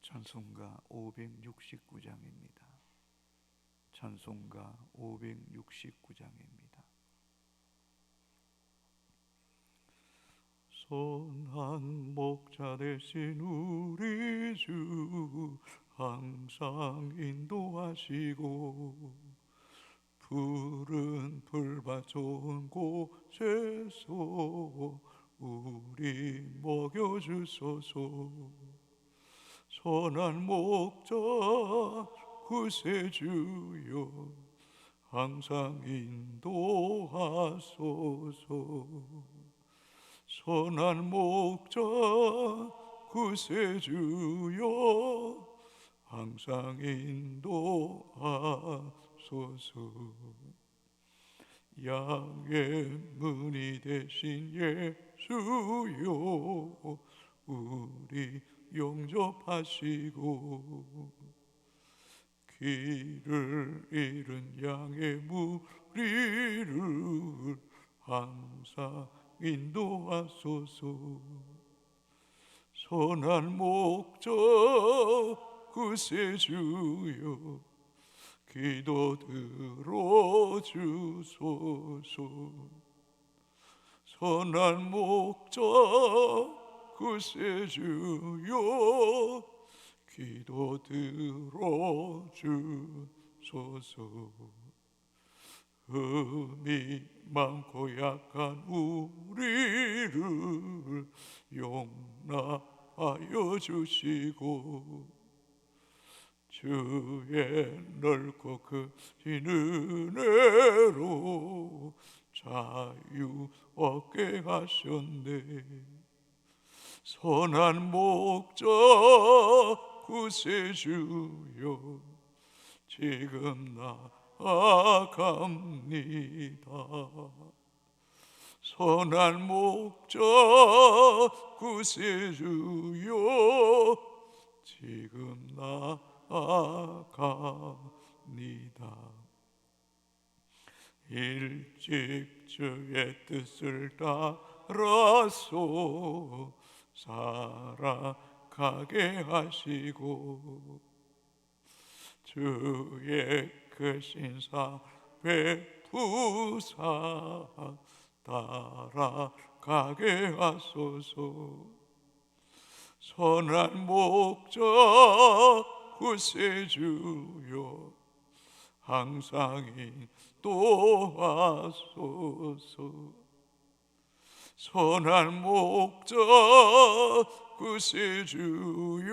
찬송가 569장입니다. 찬송가 569장입니다. 선한 목자 되신 우리 주 항상 인도하시고 푸른 풀밭 좋은 곳에서 우리 먹여주소서. 선한 목자 구세주여 항상 인도하소서. 선한 목자 구세주여 항상 인도하소서. 양의 문이 되신 예수여 우리 용접하시고 길을 잃은 양의 무리를 항상 인도하소서. 선한 목자 구세주여 기도 들어주소서. 선한 목자 구세주여 기도 들어주소서. 흠이 많고 약한 우리를 용납하여 주시고 주의 넓고 크신 은혜로 자유 얻게 하셨네. 선한 목자 구세주여 지금 나아갑니다. 선한 목자 구세주여 지금 나아갑니다. 일찍 주의 뜻을 따라서 살아가게 하시고 주의 크신 사 베푸사 따라가게 하소서. 선한 목자 구세주여 항상 인도하소서. 선한 목자 구세주여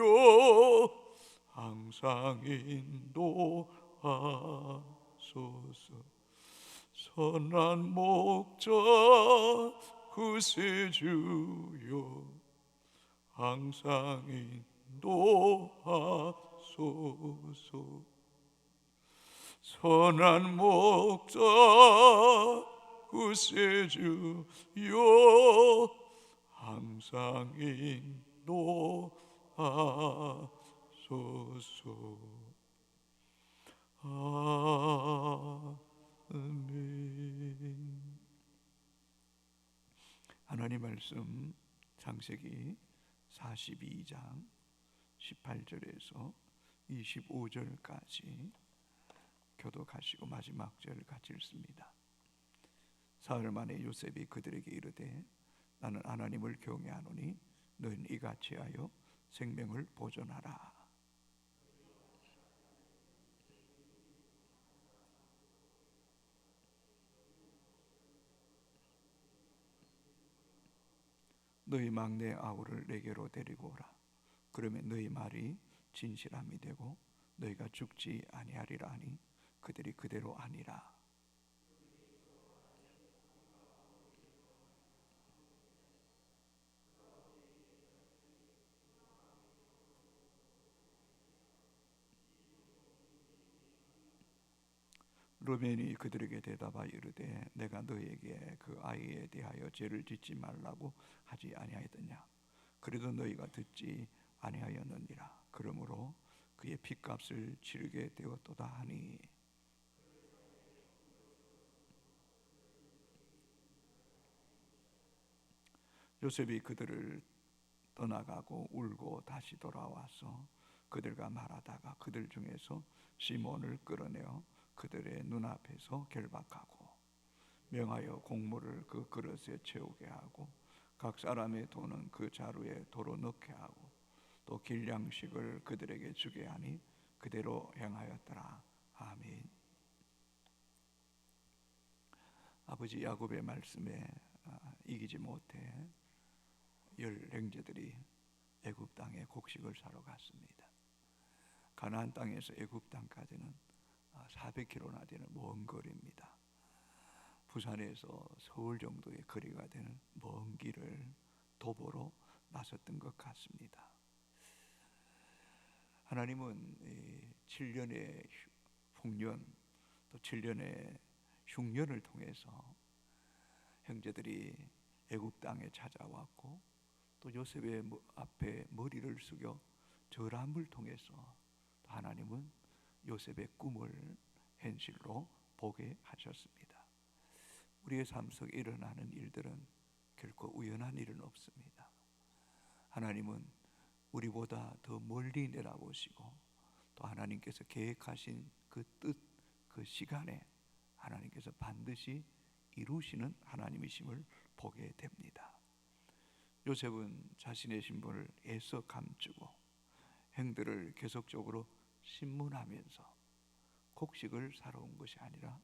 항상 인도하소서. 선한 목자 구세주여 항상 인도하소서. 선한 목자 구세주여 항상 인도하소서. 아멘. 하나님 말씀 창세기 42장 18절에서 25절까지 교독하시고 마지막 절을 같이 읽습니다. 사흘 만에 요셉이 그들에게 이르되 나는 하나님을 경외하노니 너희는 이같이 하여 생명을 보존하라. 너희 막내 아우를 내게로 데리고 오라. 그러면 너희 말이 진실함이 되고 너희가 죽지 아니하리라 하니 그들이 그대로 아니라. 루벤이 그들에게 대답하여 이르되 내가 너희에게 그 아이에 대하여 죄를 짓지 말라고 하지 아니하였느냐. 그래도 너희가 듣지 아니하였느니라. 그러므로 그의 핏값을 치르게 되었도다 하니 요셉이 그들을 떠나가고 울고 다시 돌아와서 그들과 말하다가 그들 중에서 시몬을 끌어내어 그들의 눈앞에서 결박하고 명하여 곡물을 그 그릇에 채우게 하고 각 사람의 돈은 그 자루에 도로 넣게 하고 또 길량식을 그들에게 주게 하니 그대로 행하였더라. 아멘. 아버지 야곱의 말씀에 이기지 못해 열 형제들이 애굽 땅에 곡식을 사러 갔습니다. 가나안 땅에서 애굽 땅까지는 400km나 되는 먼 거리입니다. 부산에서 서울 정도의 거리가 되는 먼 길을 도보로 나섰던 것 같습니다. 하나님은 7년의 풍년 또 7년의 흉년을 통해서 형제들이 애굽 땅에 찾아왔고 또 요셉의 앞에 머리를 숙여 절함을 통해서 하나님은 요셉의 꿈을 현실로 보게 하셨습니다. 우리의 삶 속에 일어나는 일들은 결코 우연한 일은 없습니다. 하나님은 우리보다 더 멀리 내다보시고 또 하나님께서 계획하신 그 뜻, 그 시간에 하나님께서 반드시 이루시는 하나님이심을 보게 됩니다. 요셉은 자신의 신분을 애써 감추고 형들을 계속적으로 신문하면서 곡식을 사러 온 것이 아니라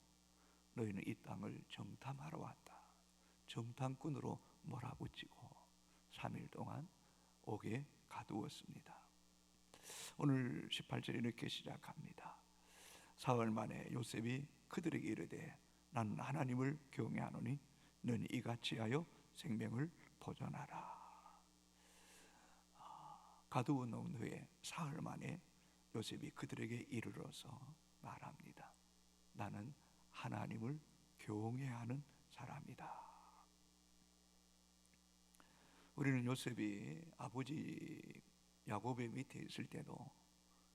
너희는 이 땅을 정탐하러 왔다. 정탐꾼으로 몰아붙이고 3일 동안 옥에 가두었습니다. 오늘 18절에 이렇게 시작합니다. 사흘 만에 요셉이 그들에게 이르되 나는 하나님을 경외하노니 너는 이같이 하여 생명을 보존하라. 가두어 놓은 후에 사흘 만에 요셉이 그들에게 이르러서 말합니다. 나는 하나님을 경외하는 사람이다. 우리는 요셉이 아버지 야곱의 밑에 있을 때도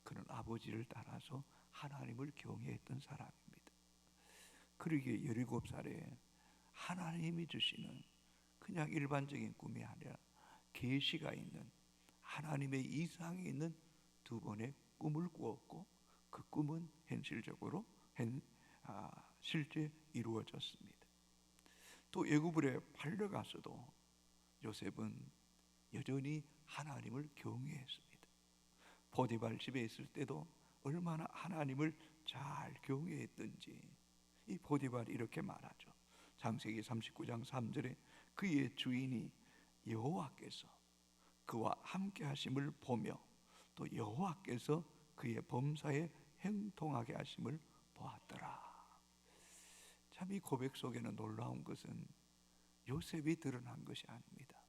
그는 아버지를 따라서 하나님을 경외했던 사람입니다. 그러기에 17살에 하나님이 주시는 그냥 일반적인 꿈이 아니라 계시가 있는 하나님의 이상이 있는 두 번의 꿈을 꾸었고 그 꿈은 현실적으로 실제 이루어졌습니다. 또 애굽으로 팔려가서도 요셉은 여전히 하나님을 경외했습니다. 보디발 집에 있을 때도 얼마나 하나님을 잘 경외했던지 이 보디발이 이렇게 말하죠. 창세기 39장 3절에 그의 주인이 여호와께서 그와 함께 하심을 보며 또 여호와께서 그의 범사에 행통하게 하심을 보았더라. 참 이 고백 속에는 놀라운 것은 요셉이 드러난 것이 아닙니다.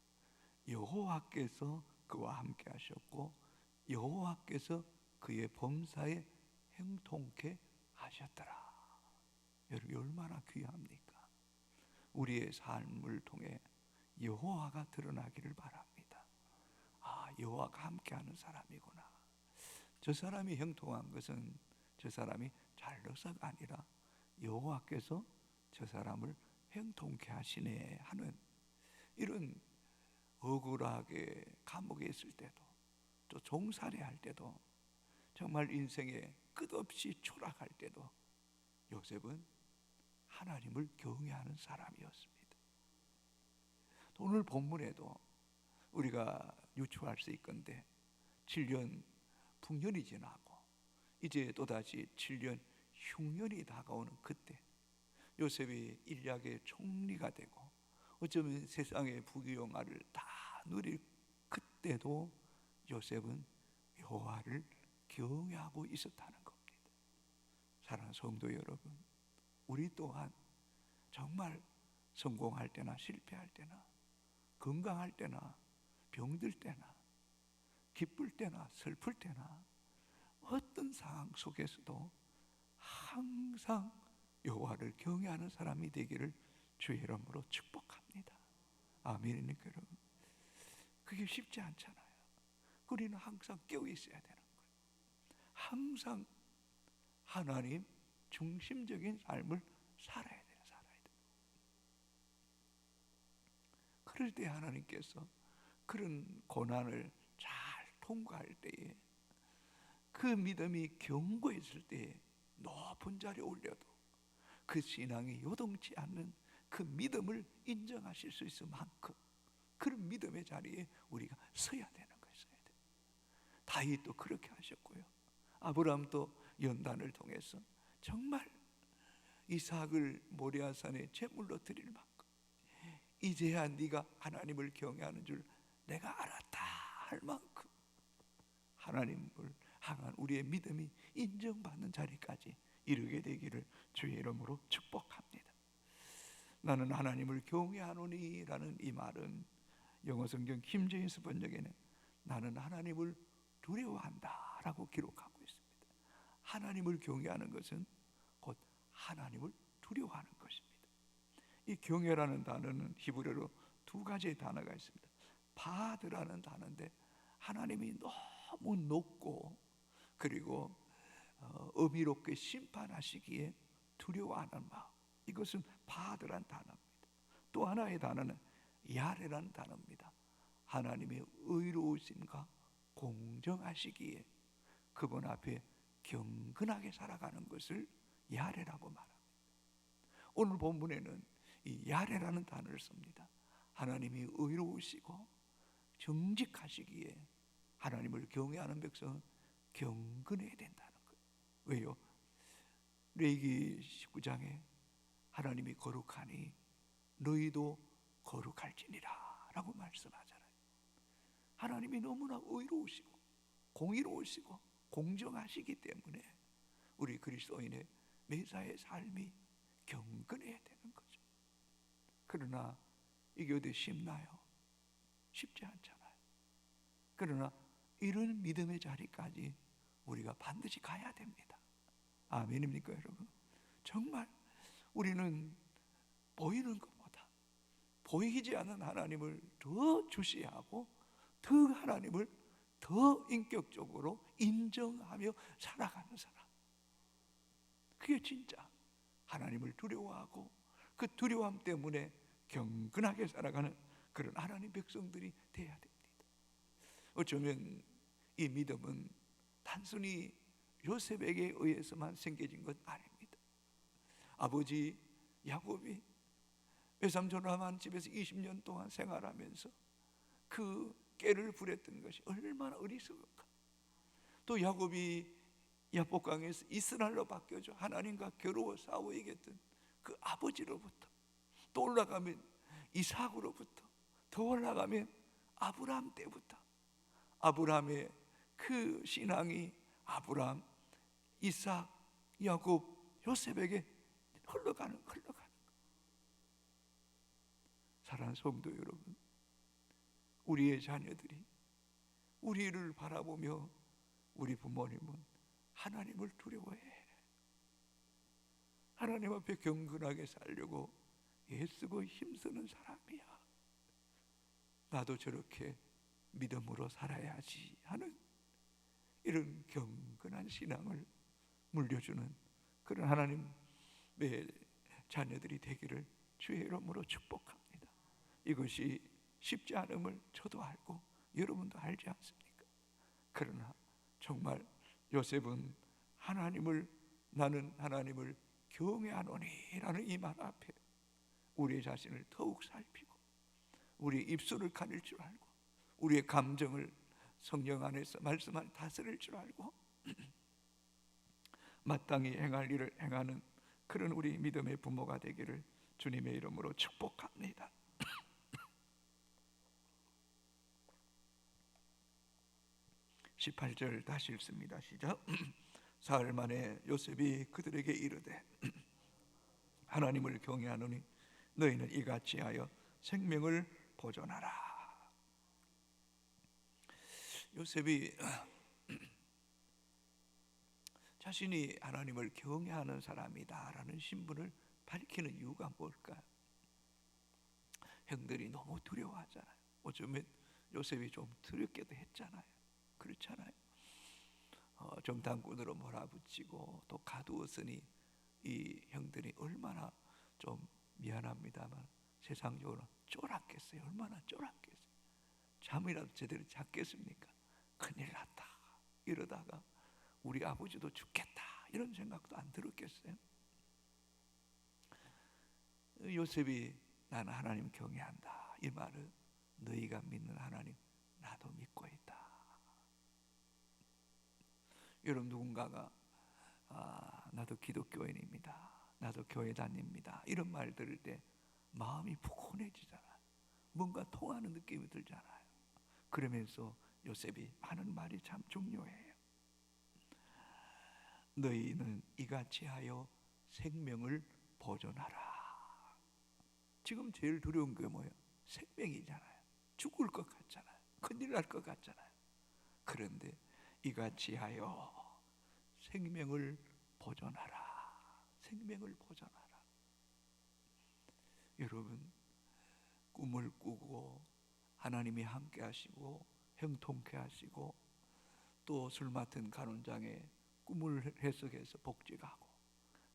여호와께서 그와 함께 하셨고 여호와께서 그의 범사에 행통케 하셨더라. 여러분 얼마나 귀합니까? 우리의 삶을 통해 여호와가 드러나기를 바랍니다. 여호와가 함께하는 사람이구나. 저 사람이 형통한 것은 저 사람이 잘나서가 아니라 여호와께서 저 사람을 형통케 하시네 하는 이런 억울하게 감옥에 있을 때도 또 종살이 할 때도 정말 인생에 끝없이 초락할 때도 요셉은 하나님을 경외하는 사람이었습니다. 오늘 본문에도 우리가 유추할 수 있건데 7년 풍년이 지나고 이제 또다시 7년 흉년이 다가오는 그때 요셉이 일약의 총리가 되고 어쩌면 세상의 부귀영화를 다 누릴 그때도 요셉은 여호와를 경외하고 있었다는 겁니다. 사랑하는 성도 여러분, 우리 또한 정말 성공할 때나 실패할 때나 건강할 때나 병들 때나 기쁠 때나 슬플 때나 어떤 상황 속에서도 항상 여호와를 경외하는 사람이 되기를 주의 이름으로 축복합니다. 아멘입니까 여러분? 그게 쉽지 않잖아요. 우리는 항상 깨어 있어야 되는 거예요. 항상 하나님 중심적인 삶을 살아야 돼요. 그럴 때 하나님께서 그런 고난을 잘 통과할 때에 그 믿음이 견고했을 때 높은 자리에 올려도 그 신앙이 요동치 않는 그 믿음을 인정하실 수 있을 만큼 그런 믿음의 자리에 우리가 서야 되는 것이에요. 다윗도 그렇게 하셨고요. 아브라함도 연단을 통해서 정말 이삭을 모리아산에 제물로 드릴 만큼 이제야 네가 하나님을 경외하는 줄 내가 알았다 할 만큼 하나님을 향한 우리의 믿음이 인정받는 자리까지 이르게 되기를 주의 이름으로 축복합니다. 나는 하나님을 경외하노니 라는 이 말은 영어 성경 킹 제임스 번역에는 나는 하나님을 두려워한다 라고 기록하고 있습니다. 하나님을 경외하는 것은 곧 하나님을 두려워하는 것입니다. 이 경외라는 단어는 히브리어로 두 가지의 단어가 있습니다. 바드라는 단어인데 하나님이 너무 높고 그리고 어미롭게 심판하시기에 두려워하는 마음, 이것은 바드란 단어입니다. 또 하나의 단어는 야레라는 단어입니다. 하나님의 의로우심과 공정하시기에 그분 앞에 경건하게 살아가는 것을 야레라고 말합니다. 오늘 본문에는 이 야레라는 단어를 씁니다. 하나님이 의로우시고 정직하시기에 하나님을 경외하는 백성은 경건해야 된다는 거예요. 왜요? 레위기 19장에 하나님이 거룩하니 너희도 거룩할지니라 라고 말씀하잖아요. 하나님이 너무나 의로우시고 공의로우시고 공정하시기 때문에 우리 그리스도인의 매사의 삶이 경건해야 되는 거죠. 그러나 이게 어디 쉽나요? 쉽지 않잖아요. 그러나 이런 믿음의 자리까지 우리가 반드시 가야 됩니다. 아멘입니까 여러분? 정말 우리는 보이는 것보다 보이지 않는 하나님을 더 주시하고 더 하나님을 더 인격적으로 인정하며 살아가는 사람, 그게 진짜 하나님을 두려워하고 그 두려움 때문에 경건하게 살아가는 그런 하나님 백성들이 돼야 됩니다. 어쩌면 이 믿음은 단순히 요셉에게 의해서만 생겨진 것 아닙니다. 아버지 야곱이 외삼촌 라반 집에서 20년 동안 생활하면서 그 깨를 부렸던 것이 얼마나 어리석을까. 또 야곱이 야복강에서 이스라엘로 바뀌어져 하나님과 겨루어 싸워 이겼던 그 아버지로부터, 또 올라가면 이삭으로부터, 더 올라가면 아브라함 때부터 아브라함의 그 신앙이 아브라함, 이삭, 야곱, 요셉에게 흘러가는 사랑하는 성도 여러분, 우리의 자녀들이 우리를 바라보며 우리 부모님은 하나님을 두려워해. 하나님 앞에 경건하게 살려고 애쓰고 힘쓰는 사람이야. 나도 저렇게 믿음으로 살아야지 하는 이런 경건한 신앙을 물려주는 그런 하나님의 자녀들이 되기를 주의 이름으로 축복합니다. 이것이 쉽지 않음을 저도 알고 여러분도 알지 않습니까? 그러나 정말 요셉은 나는 하나님을 경외하노니 라는 이 말 앞에 우리의 자신을 더욱 살피고 우리의 입술을 가릴 줄 알고 우리의 감정을 성령 안에서 말씀 안에 다스릴 줄 알고 마땅히 행할 일을 행하는 그런 우리 믿음의 부모가 되기를 주님의 이름으로 축복합니다. 18절 다시 읽습니다. 시작. 사흘 만에 요셉이 그들에게 이르되 하나님을 경외하노니 너희는 이같이 하여 생명을 보존하라. 요셉이 자신이 하나님을 경외하는 사람이다라는 신분을 밝히는 이유가 뭘까요? 형들이 너무 두려워하잖아요. 어쩌면 요셉이 좀 두렵게도 했잖아요. 그렇잖아요. 정탐꾼으로 몰아붙이고 또 가두었으니 이 형들이 얼마나 좀 미안합니다만 세상적으로 쫄았겠어요. 얼마나 쫄았겠어요. 잠이라도 제대로 잤겠습니까? 큰일 났다 이러다가 우리 아버지도 죽겠다 이런 생각도 안 들었겠어요? 요셉이 나는 하나님 경외한다 이 말은 너희가 믿는 하나님 나도 믿고 있다. 여러분 누군가가 나도 기독교인입니다, 나도 교회 다닙니다 이런 말 들을 때 마음이 푸근해지잖아요. 뭔가 통하는 느낌이 들잖아요. 그러면서 요셉이 하는 말이 참 중요해요. 너희는 이같이 하여 생명을 보존하라. 지금 제일 두려운 게 뭐예요? 생명이잖아요. 죽을 것 같잖아요. 큰일 날 것 같잖아요. 그런데 이같이 하여 생명을 보존하라. 생명을 보존하라. 여러분 꿈을 꾸고 하나님이 함께 하시고 형통케 하시고 또 술 맡은 간원장의 꿈을 해석해서 복직하고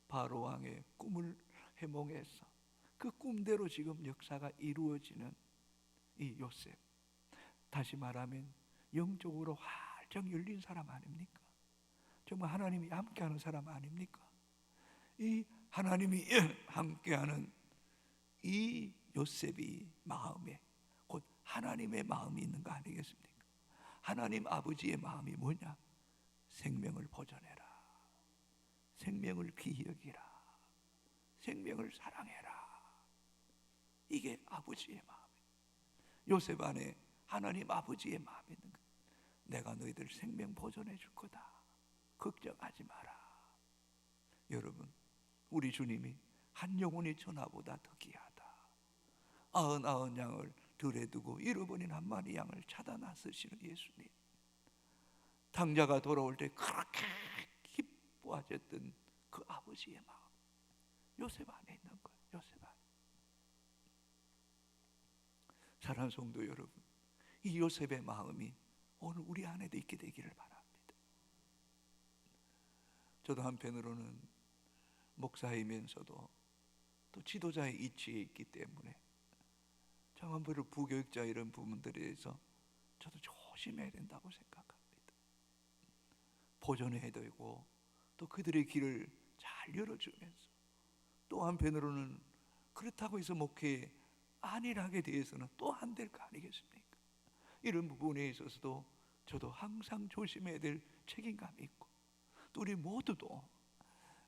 바로 왕의 꿈을 해몽해서 그 꿈대로 지금 역사가 이루어지는 이 요셉, 다시 말하면 영적으로 활짝 열린 사람 아닙니까? 정말 하나님이 함께하는 사람 아닙니까? 이 하나님이 함께하는 이 요셉이 마음에 곧 하나님의 마음이 있는 거 아니겠습니까? 하나님 아버지의 마음이 뭐냐? 생명을 보존해라, 생명을 귀히 여기라, 생명을 사랑해라. 이게 아버지의 마음이에요. 요셉 안에 하나님 아버지의 마음이 있는 거예요. 내가 너희들 생명 보존해 줄 거다, 걱정하지 마라. 여러분 우리 주님이 한 영혼이 천하보다 더 귀하다. 99 양을 들에 두고 잃어버린 한 마리 양을 찾아 나서시는 예수님, 당자가 돌아올 때 그렇게 기뻐하셨던 그 아버지의 마음 요셉 안에 있는 거예요. 요셉 안에. 사랑하는 성도 여러분, 이 요셉의 마음이 오늘 우리 안에도 있게 되기를 바랍니다. 저도 한편으로는 목사이면서도 또 지도자의 이치에 있기 때문에 정한별로 부교육자 이런 부분들에 대해서 저도 조심해야 된다고 생각합니다. 보존해야 되고 또 그들의 길을 잘 열어주면서 또 한편으로는 그렇다고 해서 목회 안일하게 대해서는 또 안 될 거 아니겠습니까? 이런 부분에 있어서도 저도 항상 조심해야 될 책임감이 있고 또 우리 모두도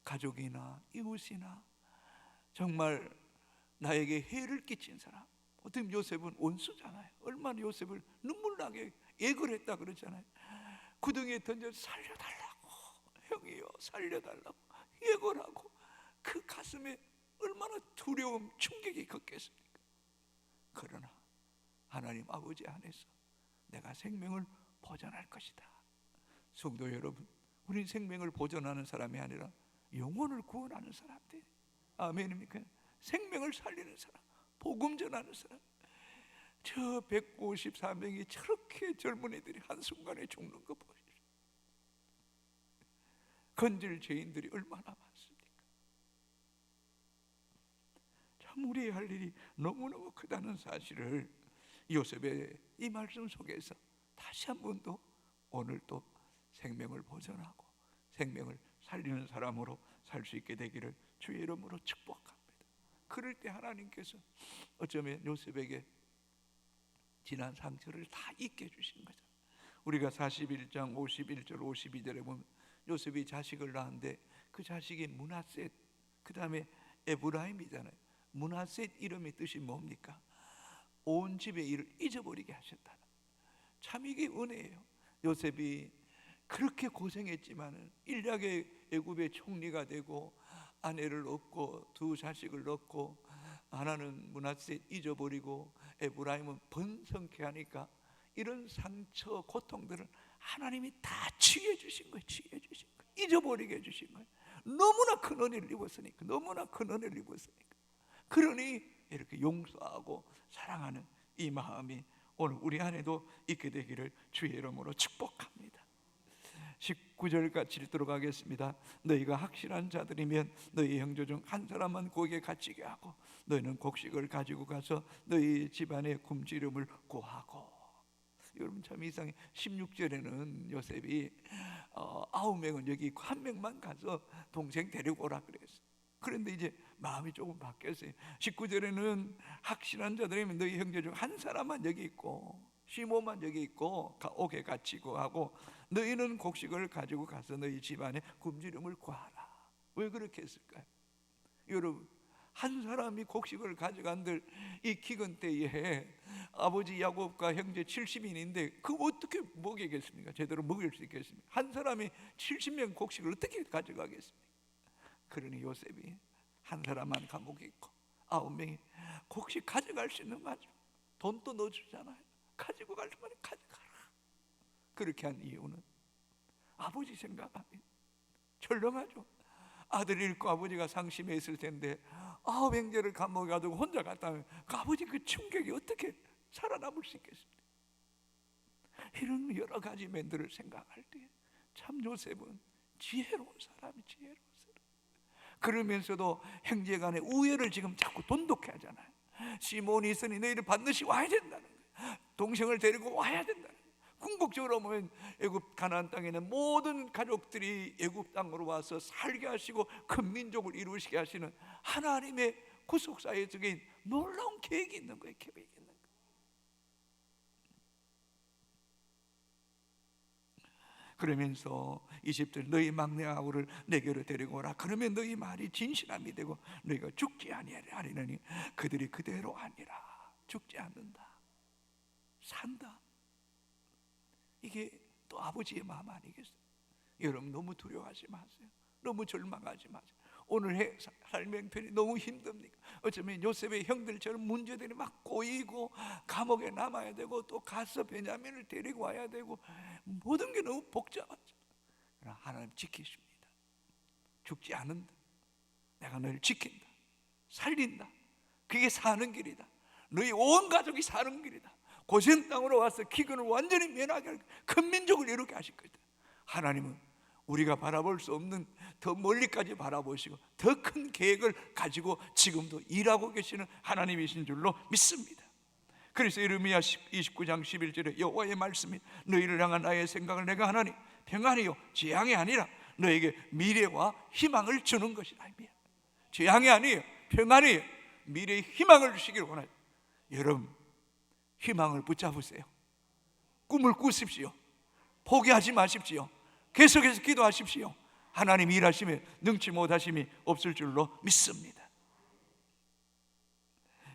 가족이나 이웃이나 정말 나에게 해를 끼친 사람, 어떻게 요셉은 원수잖아요. 얼마나 요셉을 눈물나게 애걸 했다 그러잖아요. 구덩이에 던져 살려달라고, 형이요 살려달라고 애걸하고 그 가슴에 얼마나 두려움 충격이 컸겠습니까? 그러나 하나님 아버지 안에서 내가 생명을 보존할 것이다. 성도 여러분, 우린 생명을 보존하는 사람이 아니라 영혼을 구원하는 사람들. 아멘입니까? 생명을 살리는 사람, 복음 전하는 사람. 저 154명이 저렇게 젊은 애들이 한순간에 죽는 거 보십시오. 건질 죄인들이 얼마나 많습니까? 참 우리의 할 일이 너무너무 크다는 사실을 요셉의 이 말씀 속에서 다시 한 번 더 오늘 또 생명을 보존하고 생명을 살리는 사람으로 살 수 있게 되기를 주의 이름으로 축복합니다. 그럴 때 하나님께서 어쩌면 요셉에게 지난 상처를 다 잊게 해주신 거죠. 우리가 41장 51절 52절에 보면 요셉이 자식을 낳았는데 그 자식이 므낫셋, 그 다음에 에브라임이잖아요. 므낫셋 이름의 뜻이 뭡니까? 온 집의 일을 잊어버리게 하셨다는. 참 이게 은혜예요. 요셉이 그렇게 고생했지만은 일약의 애굽의 총리가 되고 아내를 얻고 두 자식을 얻고 하나는 므낫셋 잊어버리고 에브라임은 번성케 하니까 이런 상처 고통들을 하나님이 다 치유해 주신 거예요. 치유해 주신 거예요. 잊어버리게 해주신 거예요. 너무나 큰 은혜를 입었으니까. 너무나 큰 은혜를 입었으니까. 그러니 이렇게 용서하고 사랑하는 이 마음이 오늘 우리 안에도 있게 되기를 주의 이름으로 축복합니다. 19절 같이 읽도록 하겠습니다. 너희가 확실한 자들이면 너희 형제 중 한 사람만 고기에 갇히게 하고 너희는 곡식을 가지고 가서 너희 집안의 굶주림을 구하고. 여러분 참 이상해. 16절에는 요셉이 9명은 여기 있고 1명만 가서 동생 데리고 오라 그랬어요. 그런데 이제 마음이 조금 바뀌었어요. 19절에는 확실한 자들이면 너희 형제 중 한 사람만 여기 있고 시몬만 여기 있고 옥에 갇히고 하고 너희는 곡식을 가지고 가서 너희 집안에 굶주림을 구하라. 왜 그렇게 했을까요? 여러분, 한 사람이 곡식을 가져간들 이 기근 때에 아버지 야곱과 형제 70인인데 그 어떻게 먹이겠습니까? 제대로 먹일 수 있겠습니까? 한 사람이 70명 곡식을 어떻게 가져가겠습니까? 그러니 요셉이 한 사람만 감옥에 있고 9명이 곡식 가져갈 수 있는 거죠. 돈도 넣어주잖아요. 가지고 갈 수만 가져가라. 그렇게 한 이유는 아버지 생각하면 철렁하죠. 아들 잃고 아버지가 상심해 있을 텐데 9형제를 감옥에 가두고 혼자 갔다면 그 아버지 그 충격이 어떻게 살아남을 수 있겠습니까? 이런 여러 가지 면들을 생각할 때 참 요셉은 지혜로운 사람이 지혜로운 사람. 그러면서도 형제간의 우애를 지금 자꾸 돈독해 하잖아요. 시몬이 있으니 너희를 반드시 와야 된다는 거예요. 동생을 데리고 와야 된다는 거예요. 궁극적으로 보면 애굽 가나안 땅에는 모든 가족들이 애굽 땅으로 와서 살게 하시고 큰 민족을 이루시게 하시는 하나님의 구속사의 적인 놀라운 계획이 있는 거예요. 계획이 있는 거예요. 그러면서 20절 너희 막내 아우를 내게로 데리고 오라. 그러면 너희 말이 진실함이 되고 너희가 죽지 아니하리니 그들이 그대로 아니라 죽지 않는다, 산다. 이게 또 아버지의 마음 아니겠어요? 여러분, 너무 두려워하지 마세요. 너무 절망하지 마세요. 오늘 삶의 형편이 너무 힘듭니까? 어쩌면 요셉의 형들처럼 문제들이 막 꼬이고 감옥에 남아야 되고 또 가서 베냐민을 데리고 와야 되고 모든 게 너무 복잡하죠. 그러나 하나님 지키십니다. 죽지 않는다. 내가 너를 지킨다. 살린다. 그게 사는 길이다. 너희 온 가족이 사는 길이다. 고센 땅으로 와서 기근을 완전히 면하게 할 큰 민족을 이루게 하실 거다. 하나님은 우리가 바라볼 수 없는 더 멀리까지 바라보시고 더 큰 계획을 가지고 지금도 일하고 계시는 하나님이신 줄로 믿습니다. 그래서 이르미야 29장 11절에 여호와의 말씀이 너희를 향한 나의 생각을 내가 하나니 평안이요 재앙이 아니라 너에게 미래와 희망을 주는 것이다. 재앙이 아니에요. 평안이에요. 미래의 희망을 주시기를 원해요. 여러분, 희망을 붙잡으세요. 꿈을 꾸십시오. 포기하지 마십시오. 계속해서 기도하십시오. 하나님 일하시면 능치 못하심이 없을 줄로 믿습니다.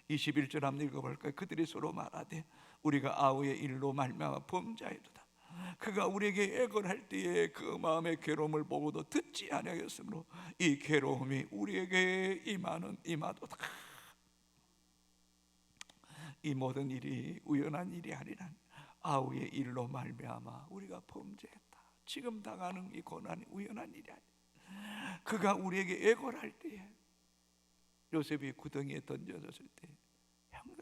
21절 한번 읽어볼까요? 그들이 서로 말하되 우리가 아우의 일로 말미암아 범죄하였도다. 그가 우리에게 애걸할 때에 그 마음의 괴로움을 보고도 듣지 아니하였으므로 이 괴로움이 우리에게 임하도다. 이 모든 일이 우연한 일이 아니라 아우의 일로 말미암아 우리가 범죄했다. 지금 당하는 이 고난이 우연한 일이 아니야. 그가 우리에게 애걸할 때에 요셉이 구덩이에 던져졌을 때 형들,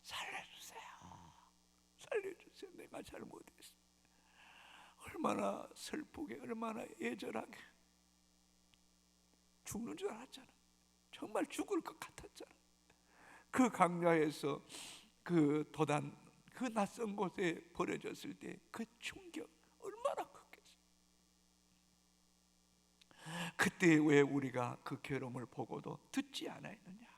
살려주세요. 내가 잘못했어. 얼마나 슬프게, 얼마나 애절하게 죽는 줄 알았잖아. 정말 죽을 것 같았잖아. 그 강야에서 그 도단, 그 낯선 곳에 버려졌을 때 그 충격 얼마나 컸겠어요. 그때 왜 우리가 그 괴로움을 보고도 듣지 않았느냐.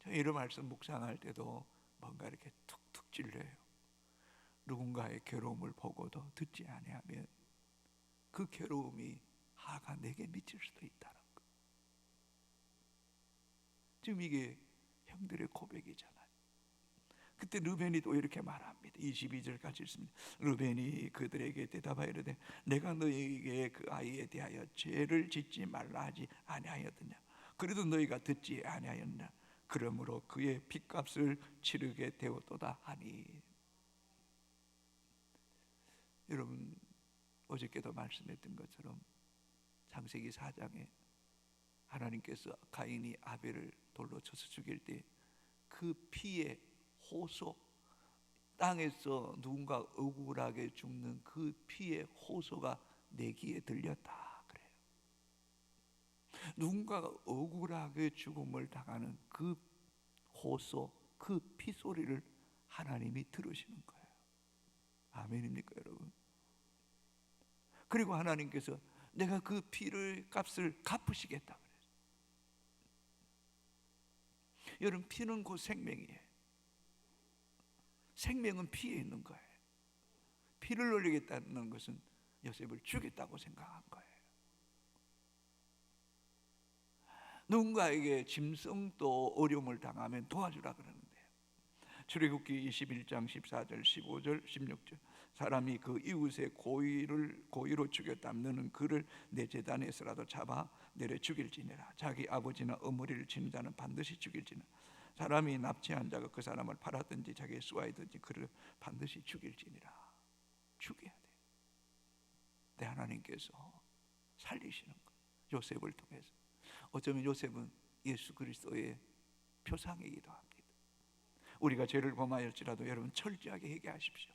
이런 말씀 묵상할 때도 뭔가 이렇게 툭툭 찔려요. 누군가의 괴로움을 보고도 듣지 아니하면 그 괴로움이 하가 내게 미칠 수도 있다는 거. 지금 이게 형들의 고백이잖아요. 그때 르벤이 또 이렇게 말합니다. 22절까지 읽습니다. 르벤이 그들에게 대답하여 이르되 내가 너희에게 그 아이에 대하여 죄를 짓지 말라 하지 아니하였느냐. 그래도 너희가 듣지 아니하였느냐. 그러므로 그의 핏값을 치르게 되었도다 하니. 여러분, 어저께도 말씀했던 것처럼 창세기 4장에 하나님께서 가인이 아벨을 돌로 쳐서 죽일 때 그 피의 호소, 땅에서 누군가 억울하게 죽는 그 피의 호소가 내 귀에 들렸다 그래요. 누군가가 억울하게 죽음을 당하는 그 호소, 그 피 소리를 하나님이 들으시는 거예요. 아멘입니까 여러분? 그리고 하나님께서 내가 그 피를 값을 갚으시겠다 그래요. 여러분, 피는 곧 생명이에요. 생명은 피에 있는 거예요. 피를 흘리겠다는 것은 요셉을 죽였다고 생각한 거예요. 누군가에게 짐승도 어려움을 당하면 도와주라 그러는데요. 출애굽기 21장 14절 15절 16절 사람이 그 이웃의 고의로 죽였다면 너는 그를 내 제단에서라도 잡아 내려 죽일지니라. 자기 아버지나 어머니를 치는 자는 반드시 죽일지니라. 사람이 납치한 자가 그 사람을 팔았든지 자기의 수하이든지 그를 반드시 죽일지니라. 죽여야 돼. 내 하나님께서 살리시는 거. 요셉을 통해서. 어쩌면 요셉은 예수 그리스도의 표상이기도 합니다. 우리가 죄를 범하였지라도 여러분 철저하게 회개하십시오.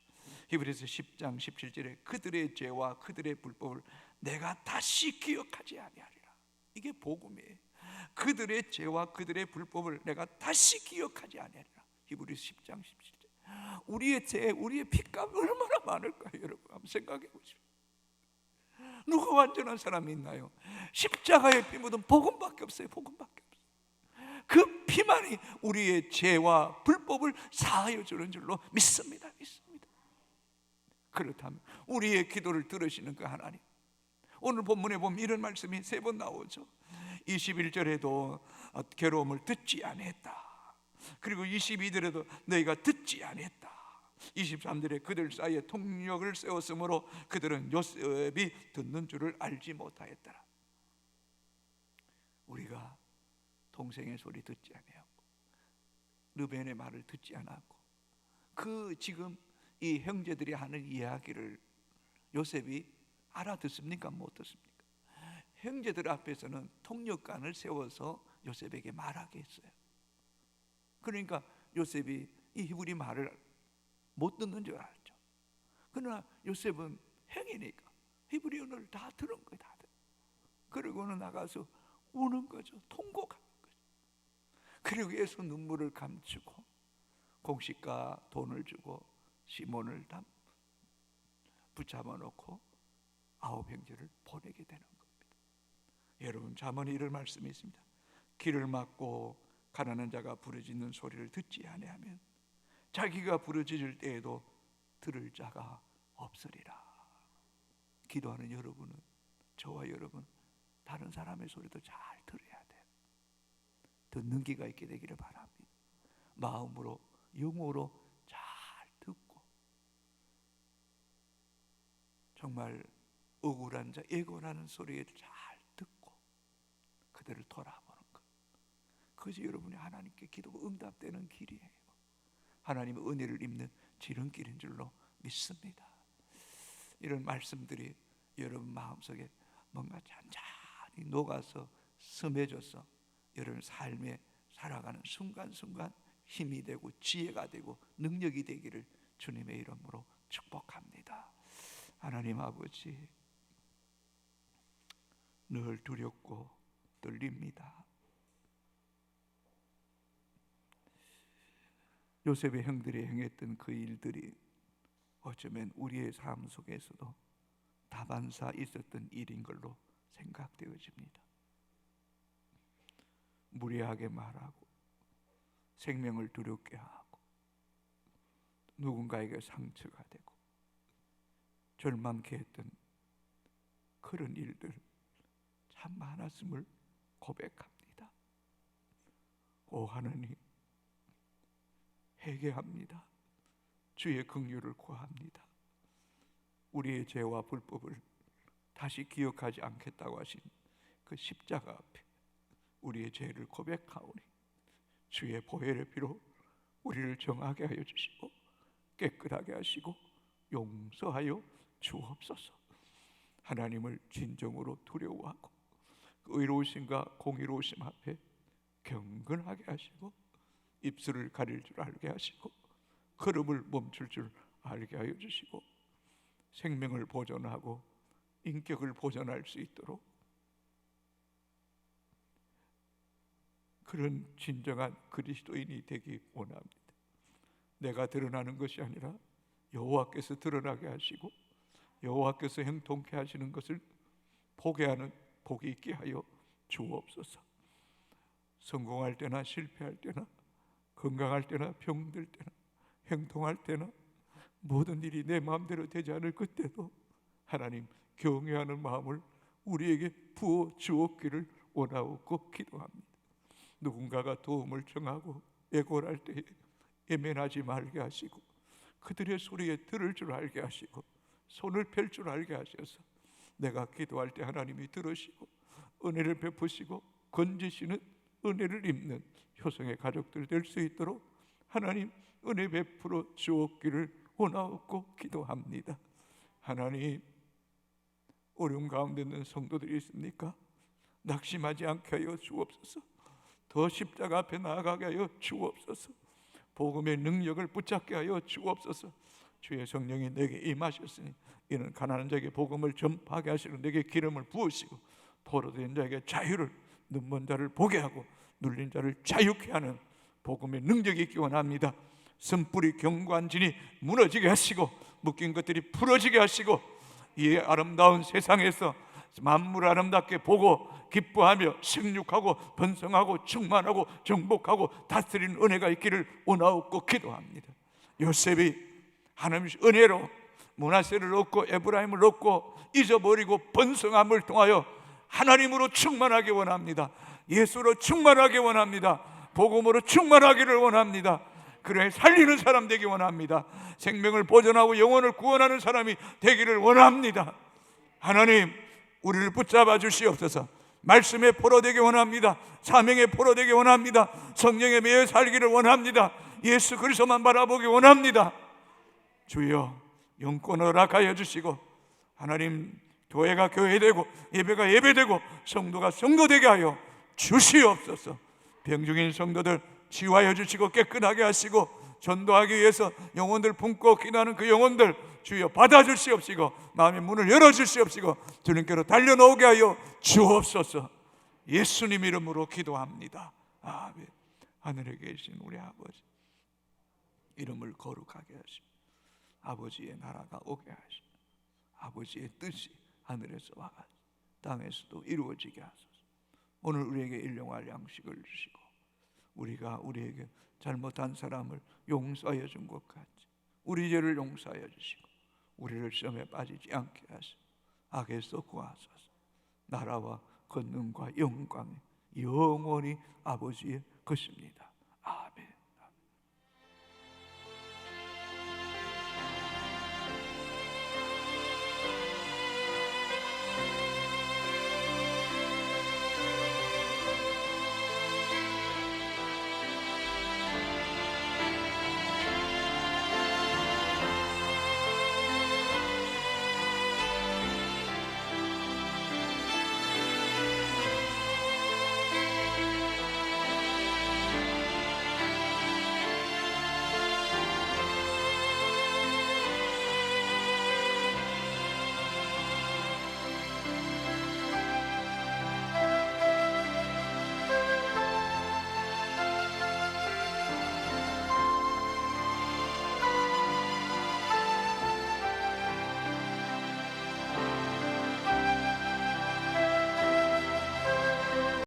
히브리서 10장 17절에 그들의 죄와 그들의 불법을 내가 다시 기억하지 아니하리라. 이게 복음이에요. 그들의 죄와 그들의 불법을 내가 다시 기억하지 아니하리라. 히브리서 10장 17절. 우리의 죄, 우리의 피값 얼마나 많을까요 여러분? 한번 생각해 보십시오. 누가 완전한 사람이 있나요? 십자가에 피 묻은 복음밖에 없어요. 복음밖에 없어요. 그 피만이 우리의 죄와 불법을 사하여 주는 줄로 믿습니다. 믿습니다. 그렇다면 우리의 기도를 들으시는 그 하나님, 오늘 본문에 보면 이런 말씀이 3번 나오죠. 21절에도 괴로움을 듣지 아니했다. 그리고 22절에도 너희가 듣지 아니했다. 23절에 그들 사이에 통력을 세웠으므로 그들은 요셉이 듣는 줄을 알지 못하였더라. 우리가 동생의 소리 듣지 아니하고 르벤의 말을 듣지 않았고 지금 이 형제들이 하는 이야기를 요셉이 알아듣습니까? 못 듣습니까? 형제들 앞에서는 통역관을 세워서 요셉에게 말하게 했어요. 그러니까 요셉이 이 히브리 말을 못 듣는 줄 알죠. 그러나 요셉은 행이니까 히브리어를 다 들은 거예요. 다 들은. 그리고는 나가서 우는 거죠. 통곡하는 거죠. 그리고 예수 눈물을 감추고 공식과 돈을 주고 시몬을 붙잡아 놓고 9 형제를 보내게 되는 겁니다. 여러분, 잠언에 이런 말씀이 있습니다. 길을 막고 가난한 자가 부르짖는 소리를 듣지 아니하면 자기가 부르짖을 때에도 들을 자가 없으리라. 기도하는 여러분은, 저와 여러분, 다른 사람의 소리도 잘 들어야 돼요. 듣는 귀가 있게 되기를 바랍니다. 마음으로, 영으로 잘 듣고 정말 억울한 자, 애고라는 소리를 잘 듣고 그들을 돌아보는 것, 그것이 여러분이 하나님께 기도가 응답되는 길이에요. 하나님의 은혜를 입는 지름길인 줄로 믿습니다. 이런 말씀들이 여러분 마음속에 뭔가 잔잔히 녹아서 스며져서 여러분 삶에 살아가는 순간순간 힘이 되고 지혜가 되고 능력이 되기를 주님의 이름으로 축복합니다. 하나님 아버지, 늘 두렵고 떨립니다. 요셉의 형들이 행했던 그 일들이 어쩌면 우리의 삶 속에서도 다반사 있었던 일인 걸로 생각되어집니다. 무례하게 말하고 생명을 두렵게 하고 누군가에게 상처가 되고 절망케 했던 그런 일들 참 많았음을 고백합니다. 오 하나님, 회개합니다. 주의 긍휼을 구합니다. 우리의 죄와 불법을 다시 기억하지 않겠다고 하신 그 십자가 앞에 우리의 죄를 고백하오니 주의 보혈의 피로 우리를 정하게 하여 주시고 깨끗하게 하시고 용서하여 주옵소서. 하나님을 진정으로 두려워하고 의로우심과 공의로우심 앞에 경건하게 하시고 입술을 가릴 줄 알게 하시고 걸음을 멈출 줄 알게 하여 주시고 생명을 보존하고 인격을 보존할 수 있도록 그런 진정한 그리스도인이 되기 원합니다. 내가 드러나는 것이 아니라 여호와께서 드러나게 하시고 여호와께서 형통케 하시는 것을 보게 하는 복이 있게 하여 주옵소서. 성공할 때나 실패할 때나 건강할 때나 병들 때나 행동할 때나 모든 일이 내 마음대로 되지 않을 그때도 하나님 경외하는 마음을 우리에게 부어 주옵기를 원하옵고 기도합니다. 누군가가 도움을 청하고 애걸할 때에 애면하지 말게 하시고 그들의 소리에 들을 줄 알게 하시고 손을 펼 줄 알게 하셔서 내가 기도할 때 하나님이 들으시고 은혜를 베푸시고 건지시는 은혜를 입는 효성의 가족들 될 수 있도록 하나님 은혜 베풀어 주옵기를 원하옵고 기도합니다. 하나님, 어려움 가운데 있는 성도들이 있습니까? 낙심하지 않게 하여 주옵소서. 더 십자가 앞에 나아가게 하여 주옵소서. 복음의 능력을 붙잡게 하여 주옵소서. 주의 성령이 내게 임하셨으니 이는 가난한 자에게 복음을 전파하게 하시는 내게 기름을 부으시고 포로된 자에게 자유를, 눈먼 자를 보게 하고 눌린 자를 자유케 하는 복음의 능력이 있기 원합니다. 쓴뿌리 견고한 진이 무너지게 하시고 묶인 것들이 풀어지게 하시고 이 아름다운 세상에서 만물을 아름답게 보고 기뻐하며 생육하고 번성하고 충만하고 정복하고 다스리는 은혜가 있기를 원하옵고 기도합니다. 요셉이 하나님의 은혜로 므낫세를 얻고 에브라임을 얻고 잊어버리고 번성함을 통하여 하나님으로 충만하게 원합니다. 예수로 충만하게 원합니다. 복음으로 충만하기를 원합니다. 그래 살리는 사람 되기 원합니다. 생명을 보존하고 영혼을 구원하는 사람이 되기를 원합니다. 하나님, 우리를 붙잡아 주시옵소서. 말씀에 포로 되기 원합니다. 사명에 포로 되기 원합니다. 성령에 매여 살기를 원합니다. 예수 그리스도만 바라보기 원합니다. 주여, 영권을 허락하여 주시고 하나님, 교회가 교회되고 예배가 예배되고 성도가 성도되게 하여 주시옵소서. 병중인 성도들 치유하여 주시고 깨끗하게 하시고 전도하기 위해서 영혼들 품고 기도하는 그 영혼들 주여 받아주시옵시고 마음의 문을 열어주시옵시고 주님께로 달려나오게 하여 주옵소서. 예수님 이름으로 기도합니다. 아멘. 하늘에 계신 우리 아버지, 이름을 거룩하게 하시고 아버지의 나라가 오게 하시고 아버지의 뜻이 하늘에서와 같이 땅에서도 이루어지게 하소서. 오늘 우리에게 일용할 양식을 주시고 우리가 우리에게 잘못한 사람을 용서하여 준 것 같이 우리 죄를 용서하여 주시고 우리를 시험에 빠지지 않게 하시고 악에서 구하소서. 나라와 권능과 영광이 영원히 아버지의 것입니다.